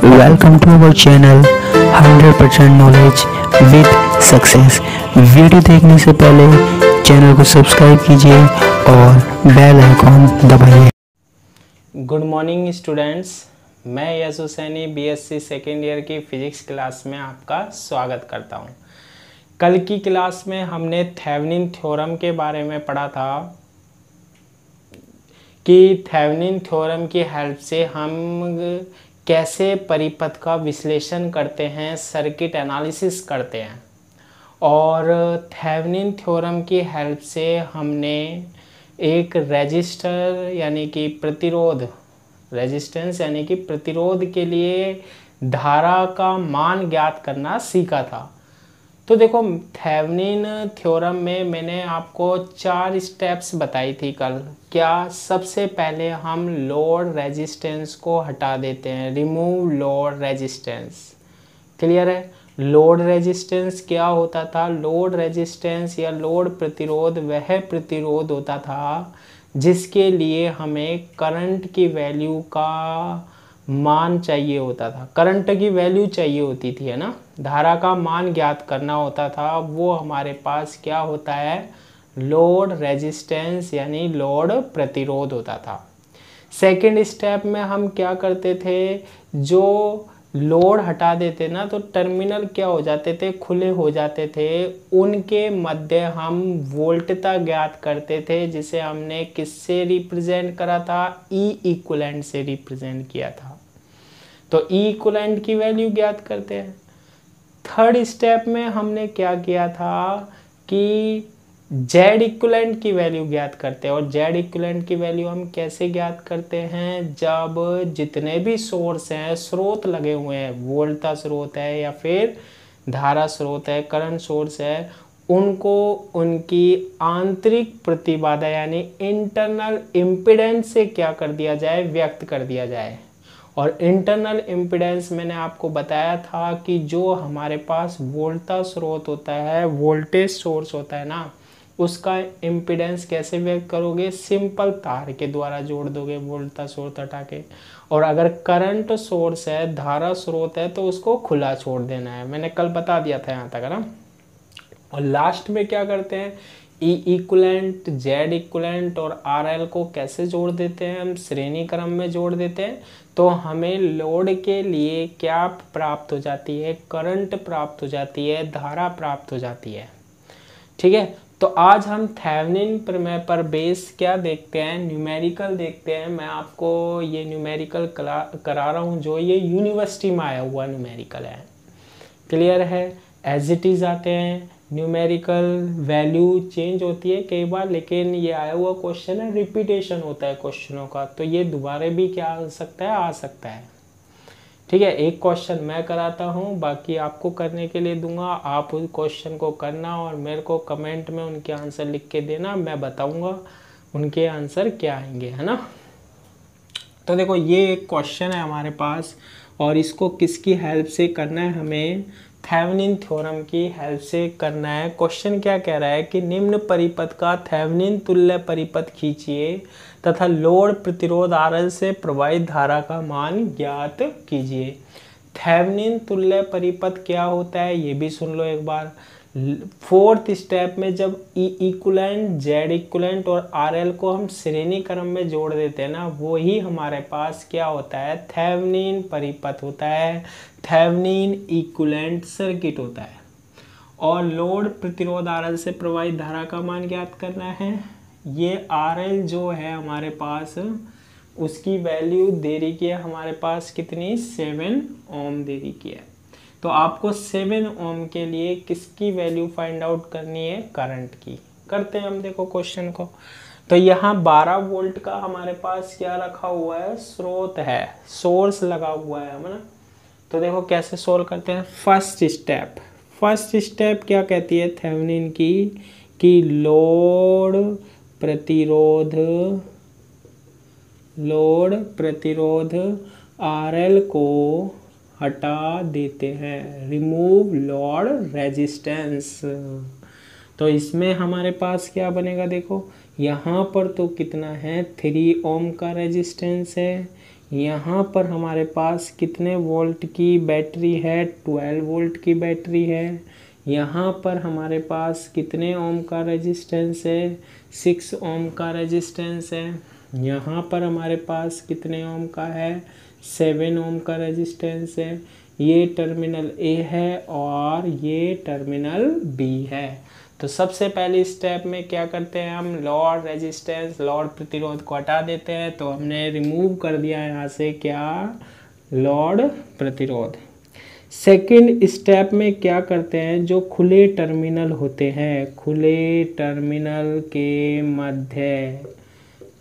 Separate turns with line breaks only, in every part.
Welcome to our channel 100% knowledge with success. Video देखने से पहले चैनल को सब्सक्राइब कीजिए और बेल आइकॉन दबाइए।
गुड मॉर्निंग स्टूडेंट्स, मैं Yashu Saini BSc second year की फिजिक्स क्लास में आपका स्वागत करता हूं। कल की क्लास में हमने थेवेनिन थ्योरम के बारे में पढ़ा था कि थेवेनिन थ्योरम की हेल्प से हम कैसे परिपथ का विश्लेषण करते हैं, सर्किट एनालिसिस करते हैं। और थेवेनिन थ्योरम की हेल्प से हमने एक रेजिस्टर यानी कि प्रतिरोध, रेजिस्टेंस यानी कि प्रतिरोध के लिए धारा का मान ज्ञात करना सीखा था। तो देखो, थेवेनिन थ्योरम में मैंने आपको 4 स्टेप्स बताई थी कल। क्या? सबसे पहले हम लोड रेजिस्टेंस को हटा देते हैं, रिमूव लोड रेजिस्टेंस। क्लियर है? लोड रेजिस्टेंस क्या होता था? लोड रेजिस्टेंस या लोड प्रतिरोध वह प्रतिरोध होता था जिसके लिए हमें करंट की वैल्यू का मान चाहिए होता था, करंट की वैल्यू चाहिए होती थी, है ना। धारा का मान ज्ञात करना होता था। वो हमारे पास क्या होता है? लोड रेजिस्टेंस यानी लोड प्रतिरोध होता था। सेकंड स्टेप में हम क्या करते थे? जो लोड हटा देते ना, तो टर्मिनल क्या हो जाते थे? खुले हो जाते थे। उनके मध्य हम वोल्टता ज्ञात करते थे, जिसे हमने किससे रिप्रेजेंट करा था? ई इक्विवेलेंट से रिप्रेजेंट किया था। तो ई इक्विवेलेंट की वैल्यू ज्ञात करते हैं। थर्ड स्टेप में हमने क्या किया था कि जेड इक्विवेलेंट की वैल्यू ज्ञात करते हैं। और जेड इक्विवेलेंट की वैल्यू हम कैसे ज्ञात करते हैं? जब जितने भी सोर्स हैं, स्रोत लगे हुए हैं, वोल्टा स्रोत है या फिर धारा स्रोत है, करंट सोर्स है, उनको उनकी आंतरिक प्रतिबाधा यानी इंटरनल इम्पीडेंस से क्या कर दिया जाए? व्यक्त कर दिया जाए। और इंटरनल इम्पीडेंस मैंने आपको बताया था कि जो हमारे पास वोल्टा स्रोत होता है, वोल्टेज सोर्स होता है ना, उसका इम्पीडेंस कैसे व्यक्त करोगे? सिंपल तार के द्वारा जोड़ दोगे वोल्टा स्रोत हटा के। और अगर करंट सोर्स है, धारा स्रोत है, तो उसको खुला छोड़ देना है। मैंने कल बता दिया था यहाँ तक, है ना। और लास्ट में क्या करते हैं? ई इक्विवेलेंट, जेड इक्विवेलेंट और आर एल को कैसे जोड़ देते हैं? हम श्रेणी क्रम में जोड़ देते हैं। तो हमें लोड के लिए क्या प्राप्त हो जाती है? करंट प्राप्त हो जाती है, धारा प्राप्त हो जाती है। ठीक है। तो आज हम थेवेनिन प्रमेय पर बेस क्या देखते हैं? न्यूमेरिकल देखते हैं। मैं आपको ये न्यूमेरिकल करा रहा हूँ, जो ये यूनिवर्सिटी में आया हुआ न्यूमेरिकल है। क्लियर है? एज इट इज आते हैं न्यूमेरिकल, वैल्यू चेंज होती है कई बार, लेकिन ये आया हुआ क्वेश्चन है, रिपीटेशन होता है क्वेश्चनों का, तो ये दोबारा भी क्या आ सकता है? आ सकता है। ठीक है। एक क्वेश्चन मैं कराता हूँ, बाकी आपको करने के लिए दूंगा। आप उस क्वेश्चन को करना और मेरे को कमेंट में उनके आंसर लिख के देना। मैं बताऊंगा उनके आंसर क्या आएंगे, है ना। तो देखो, ये एक क्वेश्चन है हमारे पास और इसको किसकी हेल्प से करना है? हमें थेवेनिन थ्योरम की हेल्प से करना है। क्वेश्चन क्या कह रहा है कि निम्न परिपथ का थेवेनिन तुल्य परिपथ खींचिए तथा लोड प्रतिरोध आरएल से प्रवाहित धारा का मान ज्ञात कीजिए। थेवेनिन तुल्य परिपथ क्या होता है ये भी सुन लो एक बार। फोर्थ स्टेप में जब ई इक्विवेलेंट, जेड इक्विवेलेंट और आर एल को हम श्रेणी क्रम में जोड़ देते हैं ना, वो ही हमारे पास क्या होता है? थेवेनिन परिपथ होता है, थेवेनिन इक्विवेलेंट सर्किट होता है। और लोड प्रतिरोध आर एल से प्रवाहित धारा का मान ज्ञात करना है। ये आर एल जो है हमारे पास, उसकी वैल्यू दे रही की है हमारे पास कितनी? 7 ओम दे रही की है। तो आपको 7 ओम के लिए किसकी वैल्यू फाइंड आउट करनी है? करंट की। करते हैं हम, देखो क्वेश्चन को। तो यहाँ 12 वोल्ट का हमारे पास क्या रखा हुआ है? स्रोत है, सोर्स लगा हुआ है ना। तो देखो कैसे सोल्व करते हैं। फर्स्ट स्टेप क्या कहती है थेवेनिन की? कि लोड प्रतिरोध आरएल को हटा देते हैं, रिमूव लोड रेजिस्टेंस। तो इसमें हमारे पास क्या बनेगा? देखो यहाँ पर तो कितना है? 3 ओम का रेजिस्टेंस है, यहाँ पर हमारे पास कितने वोल्ट की बैटरी है, 12 वोल्ट की बैटरी है। यहाँ पर हमारे पास कितने ओम का रेजिस्टेंस है, 6 ओम का रेजिस्टेंस है। यहाँ पर हमारे पास कितने ओम का है, 7 ओम का रेजिस्टेंस है। ये टर्मिनल ए है और ये टर्मिनल बी है। तो सबसे पहले स्टेप में क्या करते हैं हम, लोड रेजिस्टेंस, लोड प्रतिरोध को हटा देते हैं। तो हमने रिमूव कर दिया यहाँ से क्या, लोड प्रतिरोध। सेकंड स्टेप में क्या करते हैं, जो खुले टर्मिनल होते हैं, खुले टर्मिनल के मध्य,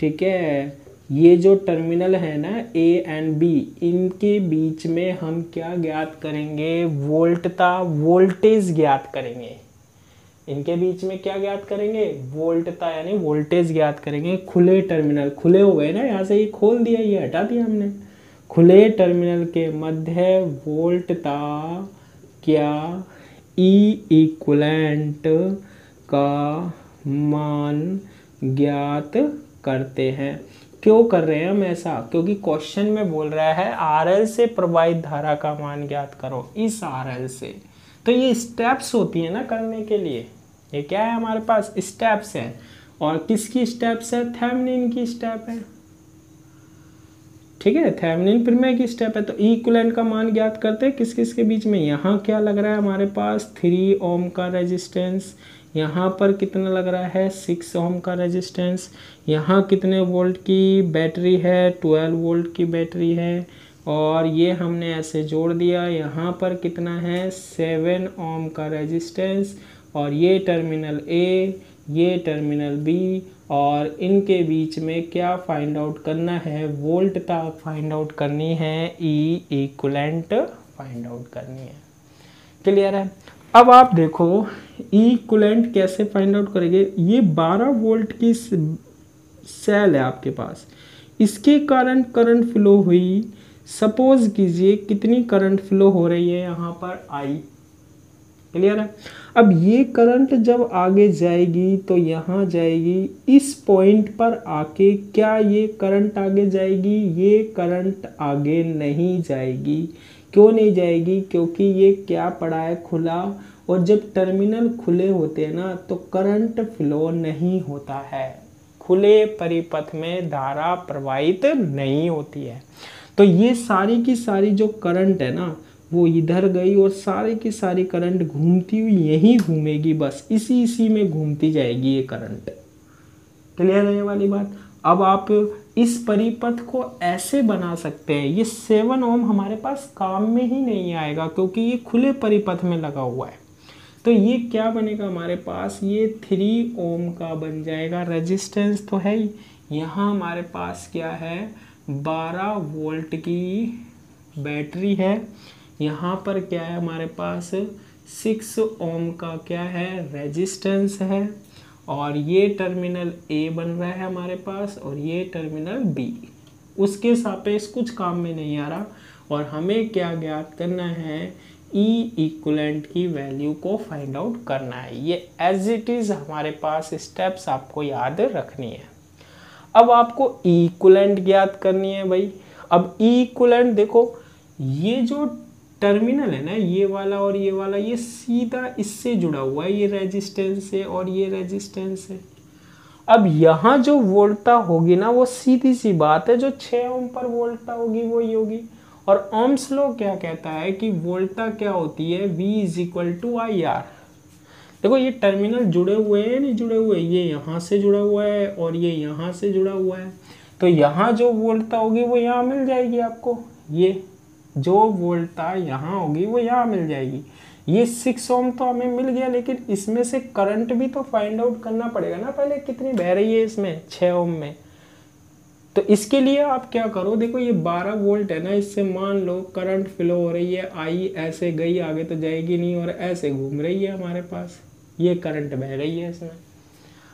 ठीक है, ये जो टर्मिनल है ना ए एंड बी, इनके बीच में हम क्या ज्ञात करेंगे, वोल्टेज ज्ञात करेंगे। इनके बीच में क्या ज्ञात करेंगे, वोल्टता यानी वोल्टेज ज्ञात करेंगे। खुले टर्मिनल, खुले हो गए ना, यहाँ से ये खोल दिया, ये हटा दिया हमने। खुले टर्मिनल के मध्य वोल्टता क्या, ई इक्विवेलेंट का मान ज्ञात करते हैं। क्यों कर रहे हैं हम ऐसा, क्योंकि क्वेश्चन में बोल रहा है आरएल से प्रवाहित धारा का मान ज्ञात करो, इस आरएल से। तो ये स्टेप्स होती है ना करने के लिए, ये क्या है हमारे पास, स्टेप्स है। और किसकी स्टेप्स है, थेवेनिन की स्टेप है, ठीक है, थेवेनिन प्रमेय की स्टेप है। तो इक्विवेलेंट का मान ज्ञात करते हैं किस किस के बीच में। यहाँ क्या लग रहा है हमारे पास, 3 ओम का रेजिस्टेंस। यहाँ पर कितना लग रहा है, 6 ओम का रेजिस्टेंस। यहाँ कितने वोल्ट की बैटरी है, 12 वोल्ट की बैटरी है। और ये हमने ऐसे जोड़ दिया। यहाँ पर कितना है, 7 ओम का रेजिस्टेंस। और ये टर्मिनल ए, ये टर्मिनल बी, और इनके बीच में क्या फाइंड आउट करना है, वोल्टता फाइंड आउट करनी है, ई इक्विवेलेंट फाइंड आउट करनी है। क्लियर है। अब आप देखो इक्विवेलेंट कैसे फाइंड आउट करेंगे। ये 12 वोल्ट की सेल है आपके पास, इसके कारण करंट फ्लो हुई, सपोज कीजिए कितनी करंट फ्लो हो रही है यहाँ पर, आई। क्लियर है। अब ये करंट जब आगे जाएगी तो यहाँ जाएगी, इस पॉइंट पर आके क्या ये करंट आगे जाएगी, ये करंट आगे नहीं जाएगी। क्यों नहीं जाएगी, क्योंकि ये क्या पड़ा है, खुला। और जब टर्मिनल खुले होते हैं ना तो करंट फ्लो नहीं होता है, खुले परिपथ में धारा प्रवाहित नहीं होती है। तो ये सारी की सारी जो करंट है ना वो इधर गई, और सारी की सारी करंट घूमती हुई यहीं घूमेगी, बस इसी में घूमती जाएगी ये करंट। क्लियर है ये वाली बात। अब आप इस परिपथ को ऐसे बना सकते हैं, ये 7 ओम हमारे पास काम में ही नहीं आएगा क्योंकि ये खुले परिपथ में लगा हुआ है। तो ये क्या बनेगा हमारे पास, ये 3 ओम का बन जाएगा। रेजिस्टेंस तो है ही, यहाँ हमारे पास क्या है, 12 वोल्ट की बैटरी है। यहाँ पर क्या है हमारे पास, 6 ओम का क्या है, रेजिस्टेंस है। और ये टर्मिनल ए बन रहा है हमारे पास, और ये टर्मिनल बी। उसके सापेक्ष कुछ काम में नहीं आ रहा। और हमें क्या ज्ञात करना है, ई इक्विवेलेंट की वैल्यू को फाइंड आउट करना है। ये एज इट इज़ हमारे पास स्टेप्स आपको याद रखनी है। अब आपको ई इक्विवेलेंट ज्ञात करनी है भाई। अब ई इक्विवेलेंट देखो, ये जो टर्मिनल है ना, ये वाला और ये वाला, ये सीधा इससे जुड़ा हुआ है, ये रेजिस्टेंस से और ये रेजिस्टेंस से। अब यहाँ जो वोल्टता होगी ना, वो सीधी सी बात है, जो 6 ओम पर वोल्टता होगी वो ही होगी। और ओम्स लॉ क्या कहता है कि वोल्टता क्या होती है, V = IR। देखो ये टर्मिनल जुड़े हुए हैं, नहीं जुड़े हुए, ये यहाँ से जुड़ा हुआ है और ये यहाँ से जुड़ा हुआ है। तो यहाँ जो वोल्टता होगी वो यहाँ मिल जाएगी आपको, ये जो वोल्टता यहाँ होगी वो यहाँ मिल जाएगी। ये 6 ओम तो हमें मिल गया, लेकिन इसमें से करंट भी तो फाइंड आउट करना पड़ेगा ना, पहले कितनी बह रही है इसमें, 6 ओम में। तो इसके लिए आप क्या करो, देखो ये 12 वोल्ट है ना, इससे मान लो करंट फ्लो हो रही है, आई ऐसे गई, आगे तो जाएगी नहीं, और ऐसे घूम रही है हमारे पास, ये करंट बह रही है इसमें।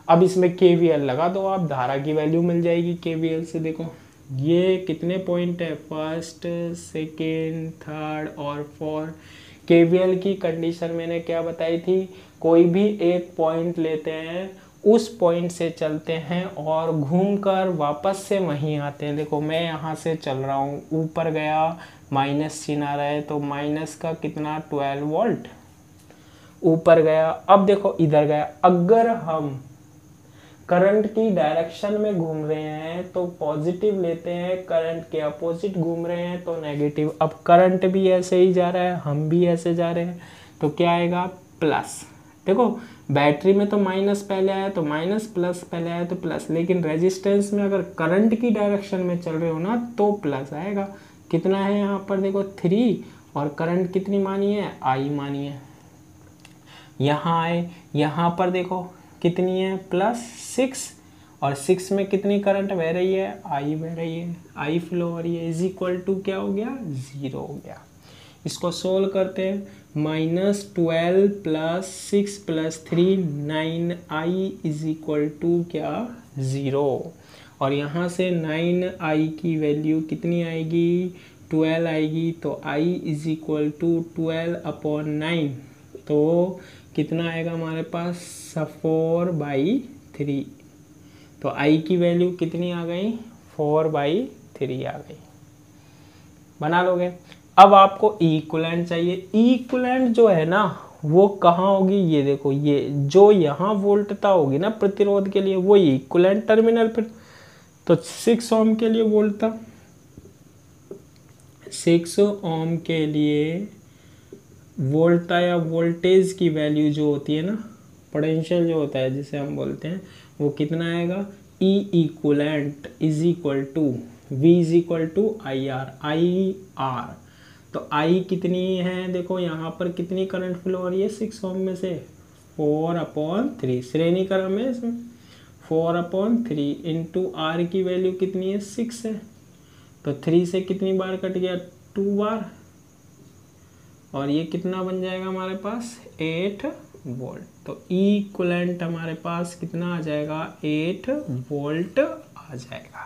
अब इसमें KVL लगा दो आप, धारा की वैल्यू मिल जाएगी KVL से। देखो ये कितने पॉइंट है, 1st, 2nd, 3rd और 4th। KVL की कंडीशन मैंने क्या बताई थी, कोई भी एक पॉइंट लेते हैं, उस पॉइंट से चलते हैं और घूमकर वापस से वहीं आते हैं। देखो मैं यहाँ से चल रहा हूँ, ऊपर गया, माइनस चिन्ह आ रहा है, तो माइनस का कितना 12 वोल्ट ऊपर गया। अब देखो इधर गया, अगर हम करंट की डायरेक्शन में घूम रहे हैं तो पॉजिटिव लेते हैं, करंट के अपोजिट घूम रहे हैं तो नेगेटिव। अब करंट भी ऐसे ही जा रहा है, हम भी ऐसे जा रहे हैं, तो क्या आएगा प्लस। देखो बैटरी में तो माइनस पहले आया तो माइनस, प्लस पहले आया तो प्लस, लेकिन रेजिस्टेंस में अगर करंट की डायरेक्शन में चल रहे हो ना तो प्लस आएगा। कितना है यहाँ पर देखो 3, और करंट कितनी मानी है, आई मानी है। यहाँ आए, यहाँ पर देखो कितनी है +6, और 6 में कितनी करंट बह रही है, आई बह रही है, आई फ्लो हो रही है, इज इक्वल टू क्या हो गया, 0 हो गया। इसको सोल्व करते हैं, -12 + 6 + 3 9i इज इक्वल टू क्या, 0। और यहाँ से 9i की वैल्यू कितनी आएगी, 12 आएगी, तो i इज इक्वल टू 12/9, तो कितना आएगा हमारे पास 4/3। तो i की वैल्यू कितनी आ गई, 4/3 आ गई। बना लोगे। अब आपको इक्विवेलेंट चाहिए। इक्विवेलेंट जो है ना वो कहाँ होगी, ये देखो, ये जो यहाँ वोल्टता होगी ना प्रतिरोध के लिए वो इक्विवेलेंट टर्मिनल पर। तो 6 ओम के लिए वोल्टता, 6 ओम के लिए वोल्टता या वोल्टेज की वैल्यू जो होती है ना, पोटेंशियल जो होता है जिसे हम बोलते हैं, वो कितना आएगा, E equivalent is equal to V is equal to I R. तो I कितनी है, देखो यहाँ पर कितनी करंट फ्लो हो रही है 6 ओम में से, 4/3, श्रेणी क्रम है इसमें, 4/3 इंटू R की वैल्यू कितनी है, 6 है, तो 3 से कितनी बार कट गया, 2 बार, और ये कितना बन जाएगा हमारे पास 8 वोल्ट। तो इक्विवेलेंट हमारे पास कितना आ जाएगा, 8 वोल्ट आ जाएगा।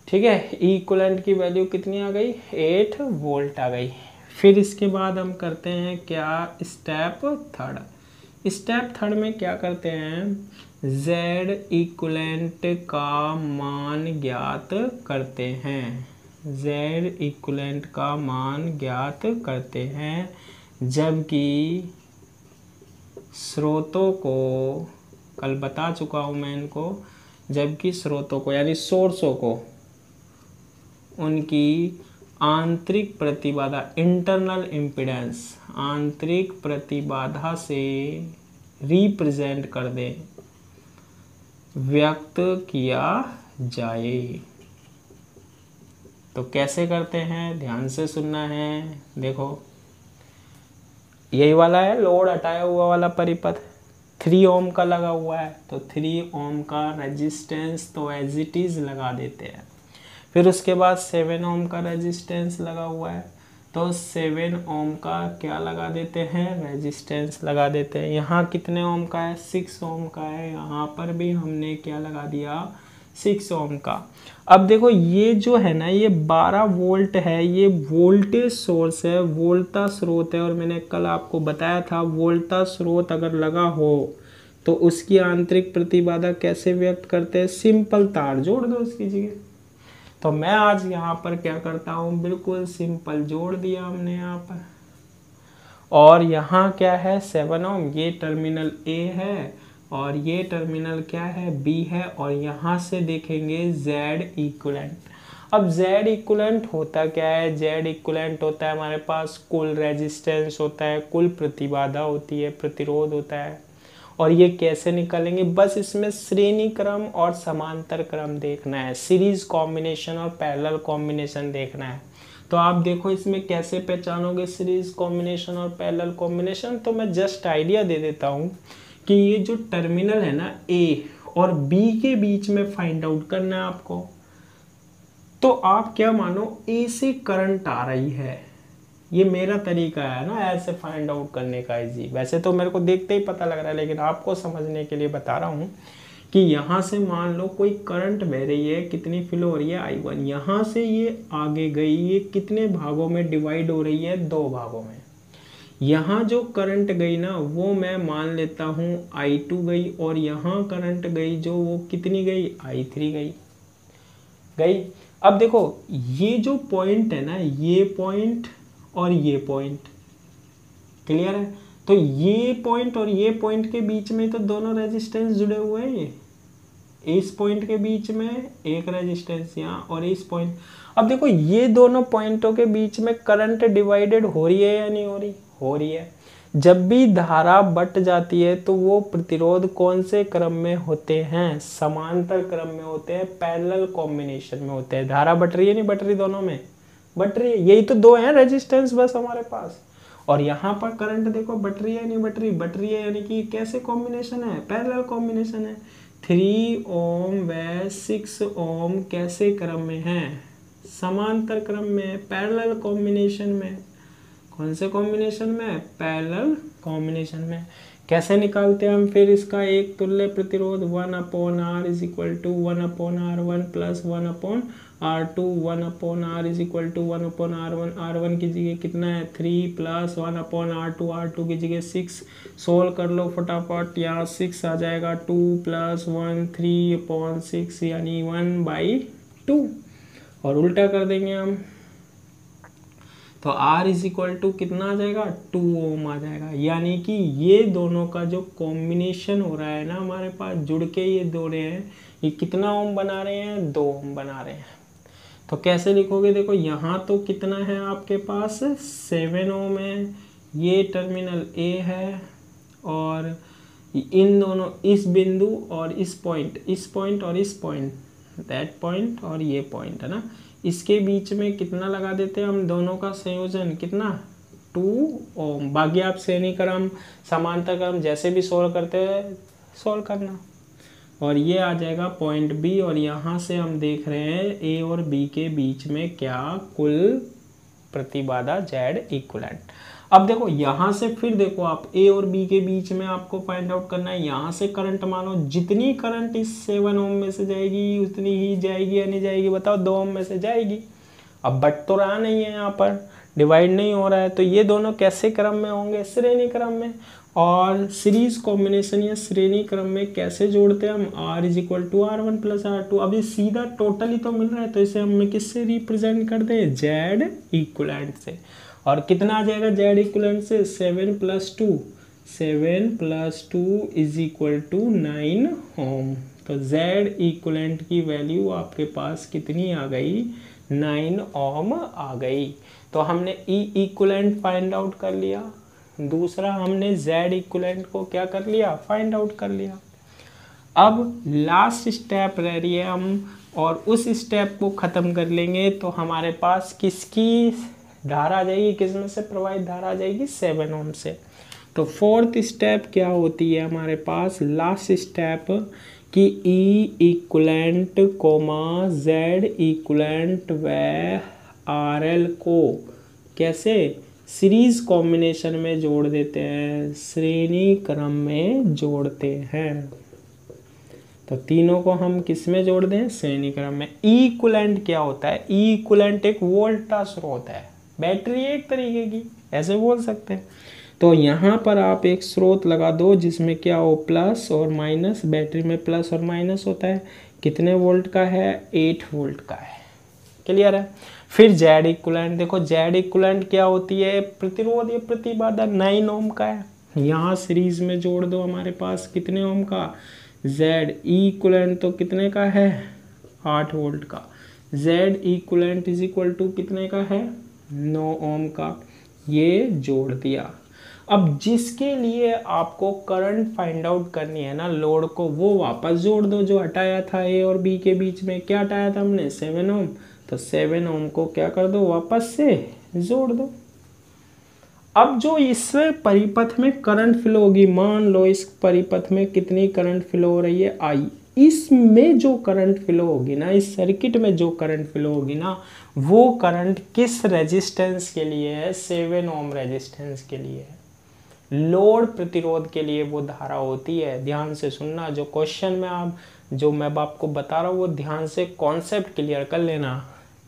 ठीक है, इक्विवेलेंट की वैल्यू कितनी आ गई, 8 वोल्ट आ गई। फिर इसके बाद हम करते हैं क्या, स्टेप थर्ड। स्टेप थर्ड में क्या करते हैं, Z इक्विवेलेंट का मान ज्ञात करते हैं। Z इक्विवेलेंट का मान ज्ञात करते हैं, जबकि स्रोतों को, कल बता चुका हूँ मैं इनको, जबकि स्रोतों को यानी सोर्सों को उनकी आंतरिक प्रतिबाधा, इंटरनल इम्पीडेंस, आंतरिक प्रतिबाधा से रिप्रेजेंट कर दें, व्यक्त किया जाए। तो कैसे करते हैं, ध्यान से सुनना है। देखो यही वाला है, लोड हटाया हुआ वाला परिपथ 3 ओम का लगा हुआ है, तो 3 ओम का रेजिस्टेंस तो एज इट इज लगा देते हैं। फिर उसके बाद 7 ओम का रेजिस्टेंस लगा हुआ है, तो 7 ओम का क्या लगा देते हैं, रेजिस्टेंस लगा देते हैं। यहाँ कितने ओम का है, 6 ओम का है, यहाँ पर भी हमने क्या लगा दिया, 6 ओम का। अब देखो ये जो है ना, ये 12 वोल्ट है, ये वोल्टेज सोर्स है, वोल्टा स्रोत है, और मैंने कल आपको बताया था वोल्टा स्रोत अगर लगा हो तो उसकी आंतरिक प्रतिबाधा कैसे व्यक्त करते हैं, सिंपल तार जोड़ दो उसकी जगह। तो मैं आज यहाँ पर क्या करता हूँ, बिल्कुल सिंपल जोड़ दिया हमने यहाँ पर, और यहाँ क्या है 7 ओम, ये टर्मिनल A है और ये टर्मिनल क्या है, B है, और यहाँ से देखेंगे Z इक्विवेलेंट। अब Z इक्विवेलेंट होता क्या है, Z इक्विवेलेंट होता है हमारे पास कुल रेजिस्टेंस होता है, कुल प्रतिबाधा होती है, प्रतिरोध होता है। और ये कैसे निकालेंगे, बस इसमें श्रेणी क्रम और समांतर क्रम देखना है, सीरीज कॉम्बिनेशन और पैरेलल कॉम्बिनेशन देखना है। तो आप देखो इसमें कैसे पहचानोगे सीरीज कॉम्बिनेशन और पैरेलल कॉम्बिनेशन, तो मैं जस्ट आइडिया दे देता हूँ कि ये जो टर्मिनल है ना A और B के बीच में फाइंड आउट करना है आपको। तो आप क्या मानो, A से करंट आ रही है, ये मेरा तरीका है ना ऐसे फाइंड आउट करने का इजी। वैसे तो मेरे को देखते ही पता लग रहा है, लेकिन आपको समझने के लिए बता रहा हूँ कि यहाँ से मान लो कोई करंट बह रही है, कितनी फ्लो हो रही है, I1, यहाँ से ये आगे गई, ये कितने भागों में डिवाइड हो रही है, 2 भागों में। यहाँ जो करंट गई ना वो मैं मान लेता हूँ I2 गई, और यहाँ करंट गई जो वो कितनी गई, I3 गई। अब देखो ये जो पॉइंट है ना, ये पॉइंट और ये पॉइंट, क्लियर है? तो ये पॉइंट और ये पॉइंट के बीच में तो दोनों रेजिस्टेंस जुड़े हुए हैं। ये इस पॉइंट के बीच में एक रेजिस्टेंस यहाँ, और इस पॉइंट। अब देखो ये दोनों पॉइंटों के बीच में करंट डिवाइडेड हो रही है या नहीं हो रही? हो रही है। जब भी धारा बट जाती है तो वो प्रतिरोध कौन से क्रम में होते हैं? समांतर क्रम में होते हैं, पैरेलल कॉम्बिनेशन में होते हैं। धारा बट रही है नहीं बट रही? दोनों में बट रही है। यही तो दो हैं रेजिस्टेंस बस हमारे पास। और यहाँ पर करंट देखो बट रही है नहीं बट रही? बट रही है, यानी कि कैसे कॉम्बिनेशन है? पैरेलल कॉम्बिनेशन है। 3 ओम व 6 ओम कैसे क्रम में है? समांतर क्रम में, पैरेलल कॉम्बिनेशन में। कौन से कॉम्बिनेशन में? पैरेलल कॉम्बिनेशन में। कैसे निकालते हैं हम फिर इसका एक तुल्य प्रतिरोध? 1/R is equal to 1/R1 plus 1/R2। 1/R is equal to 1/R1। R1 की जगह कितना है? 3 प्लस 1/R2। R2 की जगह 6। सोल्व कर लो फटाफट, यहाँ 6 आ जाएगा। 2 प्लस 1 3/6 यानी 1/2। और उल्टा कर देंगे हम तो R इज इक्वल टू कितना आ जाएगा? 2 ओम आ जाएगा। यानी कि ये दोनों का जो कॉम्बिनेशन हो रहा है ना हमारे पास, जुड़ के ये दो रहे हैं, ये कितना ओम बना रहे हैं? 2 ओम बना रहे हैं। तो कैसे लिखोगे? देखो यहाँ तो कितना है आपके पास? 7 ओम है। ये टर्मिनल A है, और इन दोनों, इस बिंदु और इस पॉइंट और इस पॉइंट, दैट पॉइंट और ये पॉइंट है ना, इसके बीच में कितना लगा देते हैं हम? दोनों का संयोजन कितना? 2 ओम। बाकी आप श्रेणी क्रम, समांतर क्रम जैसे भी सोल्व करते हैं सोल्व करना। और ये आ जाएगा पॉइंट B, और यहाँ से हम देख रहे हैं A और B के बीच में क्या? कुल प्रतिबाधा Z इक्विवेलेंट। अब देखो यहाँ से फिर देखो आप A और B के बीच में आपको फाइंड आउट करना है। यहाँ से करंट मानो, जितनी करंट इस 7 ओम में से जाएगी उतनी ही जाएगी या नहीं जाएगी? बताओ। 2 ओम में से जाएगी। अब बट तो रहा नहीं है, यहाँ पर डिवाइड नहीं हो रहा है, तो ये दोनों कैसे क्रम में होंगे? श्रेणी क्रम में। और सीरीज कॉम्बिनेशन या श्रेणी क्रम में कैसे जोड़ते हैं हम? R is equal to R1 plus R2। अब ये सीधा टोटली तो मिल रहा है, तो इसे हम किससे रिप्रेजेंट करते हैं? Z इक्विवेलेंट से। और कितना आ जाएगा Z इक्विवेलेंट से? 7 plus 2। 7 plus 2 is equal to 9 ohm. तो Z इक्विवेलेंट की वैल्यू आपके पास कितनी आ गई? 9 ओम आ गई। तो हमने E इक्विवेलेंट फाइंड आउट कर लिया। दूसरा हमने Z इक्विवेलेंट को क्या कर लिया? फाइंड आउट कर लिया। अब लास्ट स्टेप रह रही है हम, और उस स्टेप को ख़त्म कर लेंगे तो हमारे पास किसकी धारा आ जाएगी? किसमें से प्रवाहित धारा आ जाएगी? 7 ओम से। तो फोर्थ स्टेप क्या होती है हमारे पास? लास्ट स्टेप कि E equivalent comma Z equivalent व RL को कैसे? सीरीज कॉम्बिनेशन में जोड़ देते हैं, श्रेणी क्रम में जोड़ते हैं। तो तीनों को हम किस में जोड़ दें? श्रेणी क्रम में। E इक्विवेलेंट क्या होता है? E इक्विवेलेंट एक वोल्टा स्रोत है, बैटरी एक तरीके की, ऐसे बोल सकते हैं। तो यहाँ पर आप एक स्रोत लगा दो जिसमें क्या हो? प्लस और माइनस। बैटरी में प्लस और माइनस होता है। कितने वोल्ट का है? 8 वोल्ट का है। क्लियर है? फिर Z इक्विवेलेंट देखो, Z इक्विवेलेंट क्या होती है? प्रतिरोध या प्रतिबाधा 9 ओम का है। यहाँ सीरीज में जोड़ दो हमारे पास कितने ओम का? Z इक्विवेलेंट तो कितने का है? 8 वोल्ट का। Z equivalent is equal to कितने का है? 9 ओम का। ये जोड़ दिया। अब जिसके लिए आपको करंट फाइंड आउट करनी है ना, लोड को, वो वापस जोड़ दो जो हटाया था A और B के बीच में। क्या हटाया था हमने? 7 ओम। तो 7 ओम को क्या कर दो? वापस से जोड़ दो। अब जो इस परिपथ में करंट फ्लो होगी, मान लो इस परिपथ में कितनी करंट फ्लो हो रही है? I। इसमें जो करंट फ्लो होगी ना, इस सर्किट में जो करंट फ्लो होगी ना, वो करंट किस रेजिस्टेंस के लिए है? 7 ओम रेजिस्टेंस के लिए है। लोड प्रतिरोध के लिए वो धारा होती है। ध्यान से सुनना, जो क्वेश्चन में आप, जो मैं आपको बता रहा हूँ वो ध्यान से कॉन्सेप्ट क्लियर कर लेना।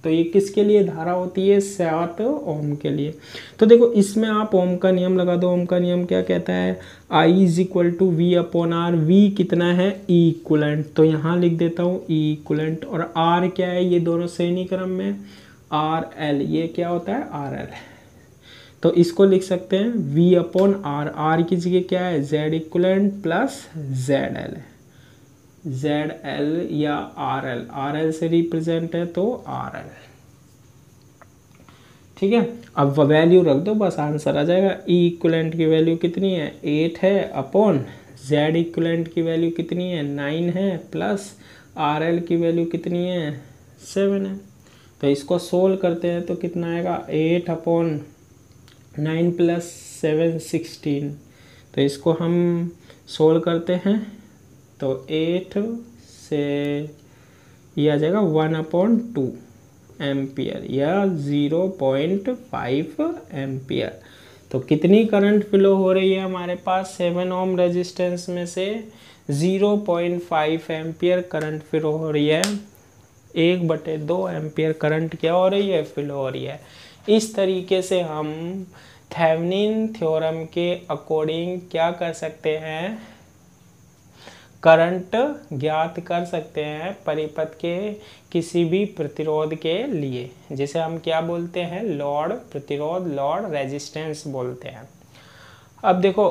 तो ये किसके लिए धारा होती है? 7 ओम के लिए। तो देखो इसमें आप ओम का नियम लगा दो। ओम का नियम क्या कहता है? I is equal to V upon R. V कितना है? E equivalent. तो यहाँ लिख देता हूँ ई इक्वलेंट। और आर क्या है? ये दोनों श्रेणी क्रम में आर एल। ये क्या होता है? R L. तो इसको लिख सकते हैं वी अपॉन आर। आर की जगह क्या है? Z equivalent plus Z L. Z L या आर एल, आर एल से रिप्रेजेंट है तो आर एल। ठीक है, अब वैल्यू रख दो, बस आंसर आ जाएगा। ई इक्वलेंट की वैल्यू कितनी है? 8 है अपॉन जेड इक्वलेंट की वैल्यू कितनी है? 9 है प्लस आर एल की वैल्यू कितनी है? 7 है। तो इसको सोल्व करते हैं तो कितना आएगा? 8 अपॉन 9 प्लस 7 16। तो इसको हम सोल्व करते हैं तो 8 से ये आ जाएगा 1/2 एम्पियर या 0.5 एम्पियर। तो कितनी करंट फ्लो हो रही है हमारे पास? 7 ओम रेजिस्टेंस में से 0.5 एम्पियर करंट फ्लो हो रही है। 1/2 एम्पियर करंट क्या हो रही है? फ्लो हो रही है। इस तरीके से हम थेवेनिन थ्योरम के अकॉर्डिंग क्या कर सकते हैं? करंट ज्ञात कर सकते हैं परिपथ के किसी भी प्रतिरोध के लिए, जिसे हम क्या बोलते हैं? लोड प्रतिरोध, लोड रेजिस्टेंस बोलते हैं। अब देखो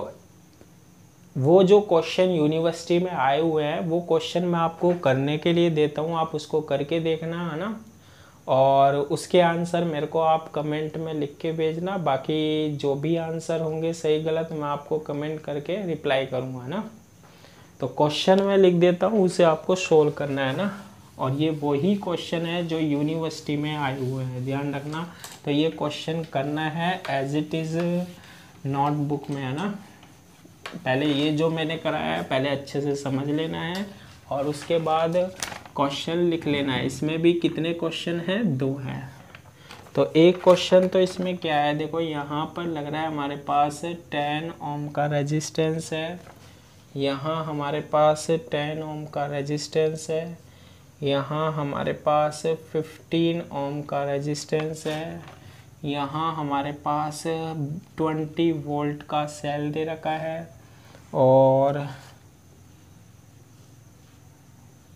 वो जो क्वेश्चन यूनिवर्सिटी में आए हुए हैं वो क्वेश्चन मैं आपको करने के लिए देता हूँ, आप उसको करके देखना है ना, और उसके आंसर मेरे को आप कमेंट में लिख के भेजना। बाकी जो भी आंसर होंगे सही गलत मैं आपको कमेंट करके रिप्लाई करूँगा ना। तो क्वेश्चन मैं लिख देता हूँ, उसे आपको सोल्व करना है ना। और ये वही क्वेश्चन है जो यूनिवर्सिटी में आए हुए हैं, ध्यान रखना। तो ये क्वेश्चन करना है एज इट इज़ नोटबुक में, है ना। पहले ये जो मैंने कराया है पहले अच्छे से समझ लेना है और उसके बाद क्वेश्चन लिख लेना है। इसमें भी कितने क्वेश्चन हैं? 2 हैं। तो एक क्वेश्चन तो इसमें क्या है? देखो यहाँ पर लग रहा है हमारे पास 10 ओम का रेजिस्टेंस है, यहाँ हमारे पास 10 ओम का रेजिस्टेंस है, यहाँ हमारे पास 15 ओम का रेजिस्टेंस है, यहाँ हमारे पास 20 वोल्ट का सेल दे रखा है, और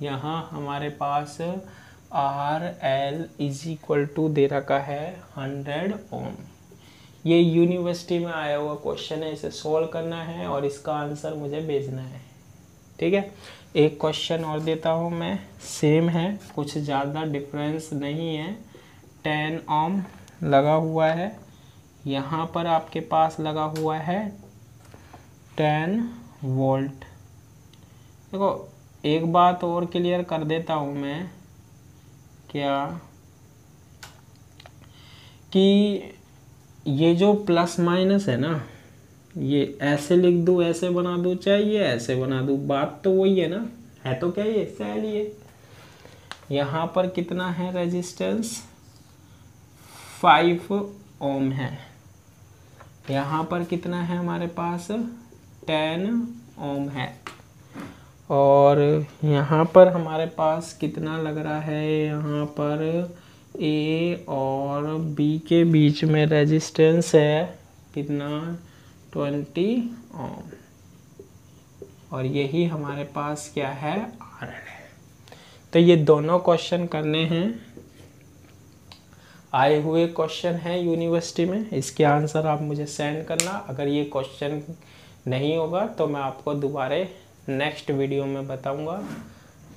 यहाँ हमारे पास R L is equal to दे रखा है 100 ओम। ये यूनिवर्सिटी में आया हुआ क्वेश्चन है, इसे सोल्व करना है और इसका आंसर मुझे भेजना है। ठीक है, एक क्वेश्चन और देता हूँ मैं, सेम है, कुछ ज़्यादा डिफरेंस नहीं है। 10 ओम लगा हुआ है, यहाँ पर आपके पास लगा हुआ है 10 वोल्ट। देखो एक बात और क्लियर कर देता हूँ मैं, क्या कि ये जो प्लस माइनस है ना, ये ऐसे लिख दूँ, ऐसे बना दूँ, चाहे ये ऐसे बना दूँ, बात तो वही है ना। है तो क्या ये सेल? ये यहाँ पर कितना है रेजिस्टेंस? 5 ओम है। यहाँ पर कितना है हमारे पास? 10 ओम है। और यहाँ पर हमारे पास कितना लग रहा है? यहाँ पर ए और बी के बीच में रेजिस्टेंस है कितना? 20 ओम। और यही हमारे पास क्या है? आर है। तो ये दोनों क्वेश्चन करने हैं, आए हुए क्वेश्चन हैं यूनिवर्सिटी में। इसके आंसर आप मुझे सेंड करना। अगर ये क्वेश्चन नहीं होगा तो मैं आपको दोबारा नेक्स्ट वीडियो में बताऊंगा।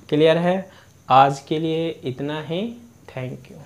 क्लियर है? आज के लिए इतना ही। Thank you.